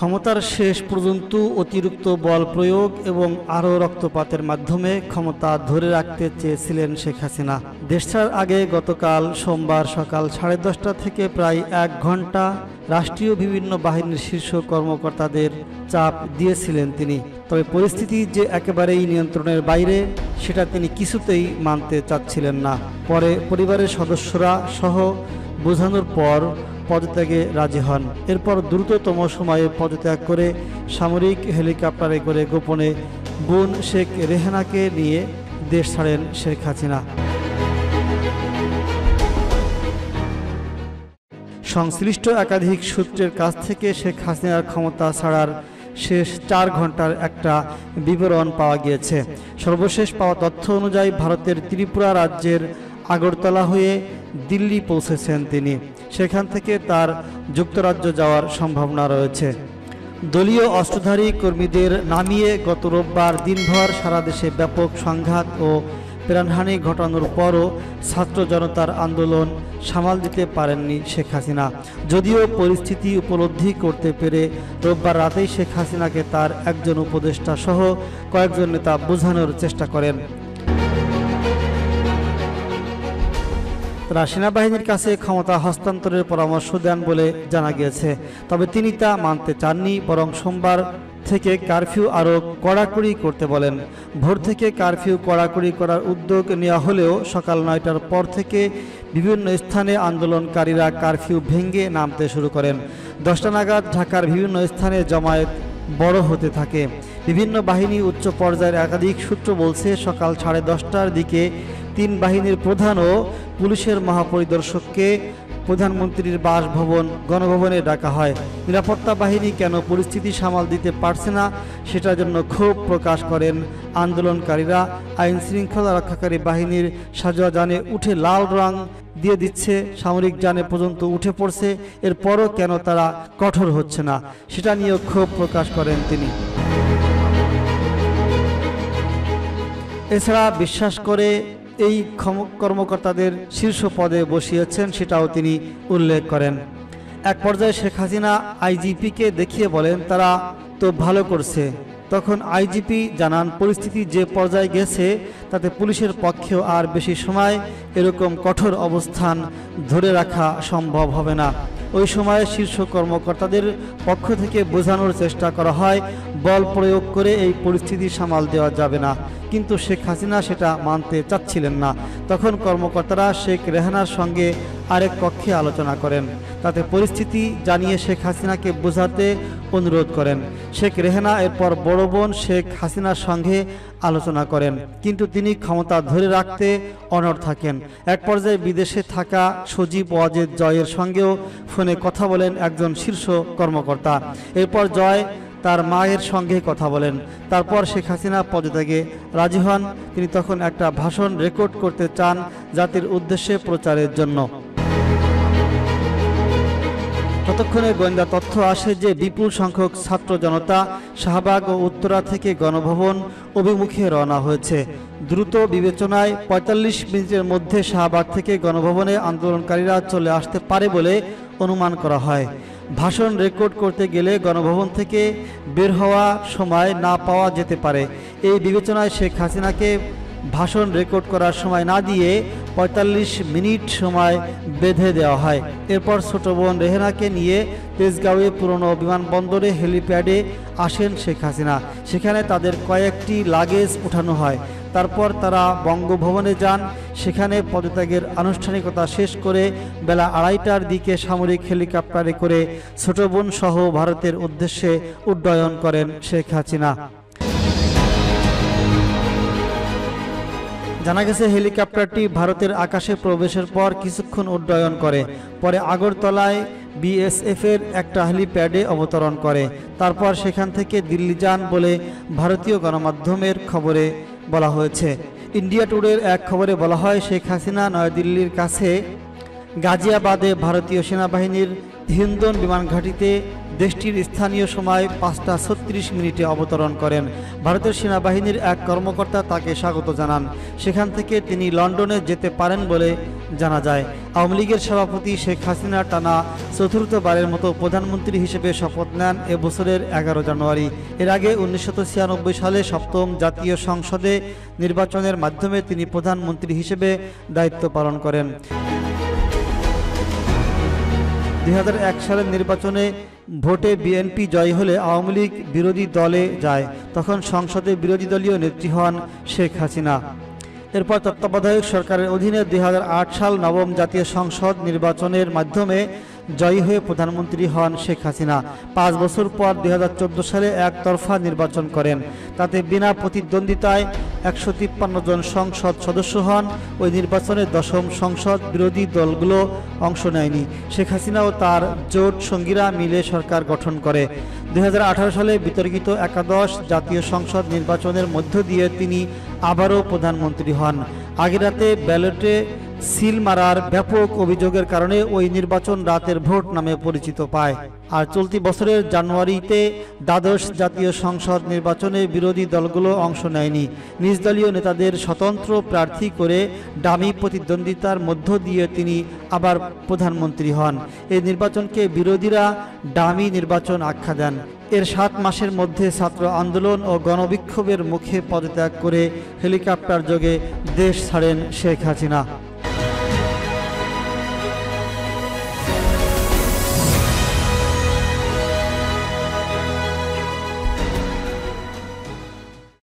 ক্ষমতার শেষ পর্যন্ত অতিরিক্ত বল প্রয়োগ এবং আরও রক্তপাতের মাধ্যমে ক্ষমতা ধরে রাখতে চেয়েছিলেন শেখ হাসিনা। দেশ ছাড়ার আগে গতকাল সোমবার সকাল 10:30 থেকে প্রায় 1 ঘন্টা রাষ্ট্রীয় বিভিন্ন বাহিনীর শীর্ষ কর্মকর্তাদের চাপ দিয়েছিলেন তিনি। তবে পরিস্থিতি যে একেবারেই নিয়ন্ত্রণের বাইরে সেটা তিনি কিছুতেই মানতে চাচ্ছিলেন না। পরে পরিবারের সদস্যরা সহ বোঝানোর পর পদত্যাগে রাজি হন। এরপর দ্রুততম সময়ে পদত্যাগ করে সামরিক হেলিকপ্টারে করে গোপনে বোন শেখ রেহানাকে নিয়ে দেশ ছাড়েন শেখ হাসিনা। সংশ্লিষ্ট একাধিক সূত্রের কাছ থেকে শেখ হাসিনার ক্ষমতা ছাড়ার শেষ 4 ঘন্টার একটা বিবরণ পাওয়া গিয়েছে। সর্বশেষ পাওয়া তথ্য অনুযায়ী ভারতের ত্রিপুরা রাজ্যের আগরতলা হয়ে দিল্লি পৌঁছেছেন তিনি। সেখান থেকে তার যুক্তরাজ্য যাওয়ার সম্ভাবনা রয়েছে। দলীয় অস্ত্রধারী কর্মীদের নামিয়ে গত রোববার দিনভর সারা দেশে ব্যাপক সংঘাত ও প্রাণহানি ঘটানোর পরও ছাত্র জনতার আন্দোলন সামাল দিতে পারেননি শেখ হাসিনা। যদিও পরিস্থিতি উপলব্ধি করতে পেরে রোববার রাতেই শেখ হাসিনাকে তার একজন উপদেষ্টা সহ কয়েকজন নেতা বোঝানোর চেষ্টা করেন। তারা সেনাবাহিনীর কাছে ক্ষমতা হস্তান্তরের পরামর্শ দেন বলে জানা গিয়েছে। তবে তিনি তা মানতে চাননি, বরং সোমবার থেকে কারফিউ আরও কড়াকড়ি করতে বলেন। ভোর থেকে কারফিউ কড়াকড়ি করার উদ্যোগ নেওয়া হলেও সকাল 9টার পর থেকে বিভিন্ন স্থানে আন্দোলনকারীরা কারফিউ ভেঙে নামতে শুরু করেন। 10টা নাগাদ ঢাকার বিভিন্ন স্থানে জমায়েত বড় হতে থাকে। বিভিন্ন বাহিনী উচ্চ পর্যায়ের একাধিক সূত্র বলছে, সকাল 10:30টার দিকে 3 বাহিনীর প্রধান ও পুলিশের মহাপরিদর্শককে প্রধানমন্ত্রীর বাসভবন গণভবনে ডাকা হয়। নিরাপত্তা বাহিনী কেন পরিস্থিতি সামাল দিতে পারছে না সেটার জন্য ক্ষোভ প্রকাশ করেন আন্দোলনকারীরা। আইন শৃঙ্খলা রক্ষাকারী বাহিনীর সাজোয়া যানে উঠে লাল রং দিয়ে দিচ্ছে, সামরিক যানে পর্যন্ত উঠে পড়ছে, এরপরও কেন তারা কঠোর হচ্ছে না সেটা নিয়েও ক্ষোভ প্রকাশ করেন তিনি। এছাড়া বিশ্বাস করে এই কর্মকর্তাদের শীর্ষ পদে বসিয়েছেন সেটাও তিনি উল্লেখ করেন। এক পর্যায়ে শেখ হাসিনা আইজিপিকে দেখিয়ে বলেন, তারা তো ভালো করছে। তখন আইজিপি জানান, পরিস্থিতি যে পর্যায়ে গেছে তাতে পুলিশের পক্ষেও আর বেশি সময় এরকম কঠোর অবস্থান ধরে রাখা সম্ভব হবে না। ওই সময় শীর্ষ কর্মকর্তাদের পক্ষ থেকে বোঝানোর চেষ্টা করা হয়, বল প্রয়োগ করে এই পরিস্থিতি সামাল দেওয়া যাবে না, কিন্তু শেখ হাসিনা সেটা মানতে চাচ্ছিলেন না। তখন কর্মকর্তারা শেখ রেহানার সঙ্গে আরেক কক্ষে আলোচনা করেন। তাতে পরিস্থিতি জানিয়ে শেখ হাসিনাকে বোঝাতে অনুরোধ করেন। শেখ রেহানা এরপর বড় বোন শেখ হাসিনার সঙ্গে আলোচনা করেন, কিন্তু তিনি ক্ষমতা ধরে রাখতে অনড় থাকেন। এক পর্যায়ে বিদেশে থাকা সজীব ওয়াজেদ জয়ের সঙ্গেও ফোনে কথা বলেন একজন শীর্ষ কর্মকর্তা। এরপর জয় তার মায়ের সঙ্গে কথা বলেন। তারপর শেখ হাসিনা পদত্যাগে রাজি হন। তিনি তখন একটা ভাষণ রেকর্ড করতে চান জাতির উদ্দেশ্যে প্রচারের জন্য। ততক্ষণে গোয়েন্দা তথ্য আসে যে বিপুল সংখ্যক ছাত্র জনতা শাহবাগ ও উত্তরা থেকে গণভবন অভিমুখে রওনা হয়েছে। দ্রুত বিবেচনায় 45 মিনিটের মধ্যে শাহবাগ থেকে গণভবনে আন্দোলনকারীরা চলে আসতে পারে বলে অনুমান করা হয়। ভাষণ রেকর্ড করতে গেলে গণভবন থেকে বের হওয়ার সময় না পাওয়া যেতে পারে। এই বিবেচনায় শেখ হাসিনাকে ভাষণ রেকর্ড করার সময় না দিয়ে 45 মিনিট সময় বেঁধে দেওয়া হয়। এরপর ছোট বোন রেহানাকে নিয়ে তেজগাঁওয়ে পুরনো বিমানবন্দরে হেলিপ্যাডে আসেন শেখ হাসিনা। সেখানে তাদের কয়েকটি লাগেজ উঠানো হয়। তারপর তারা বঙ্গভবনে যান। সেখানে পদত্যাগের আনুষ্ঠানিকতা শেষ করে বেলা 2:30টার দিকে সামরিক হেলিকপ্টারে করে ছোট বোন সহ ভারতের উদ্দেশ্যে উড্ডয়ন করেন শেখ হাসিনা। জানা গেছে, হেলিকপ্টারটি ভারতের আকাশে প্রবেশের পর কিছুক্ষণ উড্ডয়ন করে, পরে আগরতলায় বিএসএফের একটা হেলিপ্যাডে অবতরণ করে। তারপর সেখান থেকে দিল্লি যান বলে ভারতীয় গণমাধ্যমের খবরে বলা হয়েছে। ইন্ডিয়া টুডের এক খবরে বলা হয়, শেখ হাসিনা নয়াদিল্লির কাছে গাজিয়াবাদে ভারতীয় সেনাবাহিনীর হিন্দন বিমান ঘাঁটিতে দেশটির স্থানীয় সময় 5:36 অবতরণ করেন। ভারতের সেনাবাহিনীর এক কর্মকর্তা তাকে স্বাগত জানান। সেখান থেকে তিনি লন্ডনে যেতে পারেন বলে জানা যায়। আওয়ামী লীগের সভাপতি শেখ হাসিনা টানা চতুর্থবারের মতো প্রধানমন্ত্রী হিসেবে শপথ নেন এবছরের 11 জানুয়ারি। এর আগে 1996 সালে সপ্তম জাতীয় সংসদে নির্বাচনের মাধ্যমে তিনি প্রধানমন্ত্রী হিসেবে দায়িত্ব পালন করেন। 2001 সালের নির্বাচনে ভোটে বিএনপি জয়ী হলে আওয়ামী লীগ বিরোধী দলে যায়। তখন সংসদে বিরোধী দলীয় নেত্রী হন শেখ হাসিনা। এরপর তত্ত্বাবধায়ক সরকারের অধীনে 2008 সাল নবম জাতীয় সংসদ নির্বাচনের মাধ্যমে জয়ী হয়ে প্রধানমন্ত্রী হন শেখ হাসিনা। 5 বছর পর 2014 সালে একতরফা নির্বাচন করেন। তাতে বিনা প্রতিদ্বন্দ্বিতায় 153 জন সংসদ সদস্য হন। ওই নির্বাচনে দশম সংসদ বিরোধী দলগুলো অংশ নেয়নি। শেখ হাসিনা ও তার জোট সঙ্গীরা মিলে সরকার গঠন করে। 2018 সালে বিতর্কিত একাদশ জাতীয় সংসদ নির্বাচনের মধ্য দিয়ে তিনি আবারও প্রধানমন্ত্রী হন। আগের রাতে ব্যালটে সিল মারার ব্যাপক অভিযোগের কারণে ওই নির্বাচন রাতের ভোট নামে পরিচিত পায়। আর চলতি বছরের জানুয়ারিতে দ্বাদশ জাতীয় সংসদ নির্বাচনে বিরোধী দলগুলো অংশ নেয়নি। নিজ দলীয় নেতাদের স্বতন্ত্র প্রার্থী করে ডামি প্রতিদ্বন্দ্বিতার মধ্য দিয়ে তিনি আবার প্রধানমন্ত্রী হন। এই নির্বাচনকে বিরোধীরা ডামি নির্বাচন আখ্যা দেন। এর 7 মাসের মধ্যে ছাত্র আন্দোলন ও গণবিক্ষোভের মুখে পদত্যাগ করে হেলিকপ্টার যোগে দেশ ছাড়েন শেখ হাসিনা।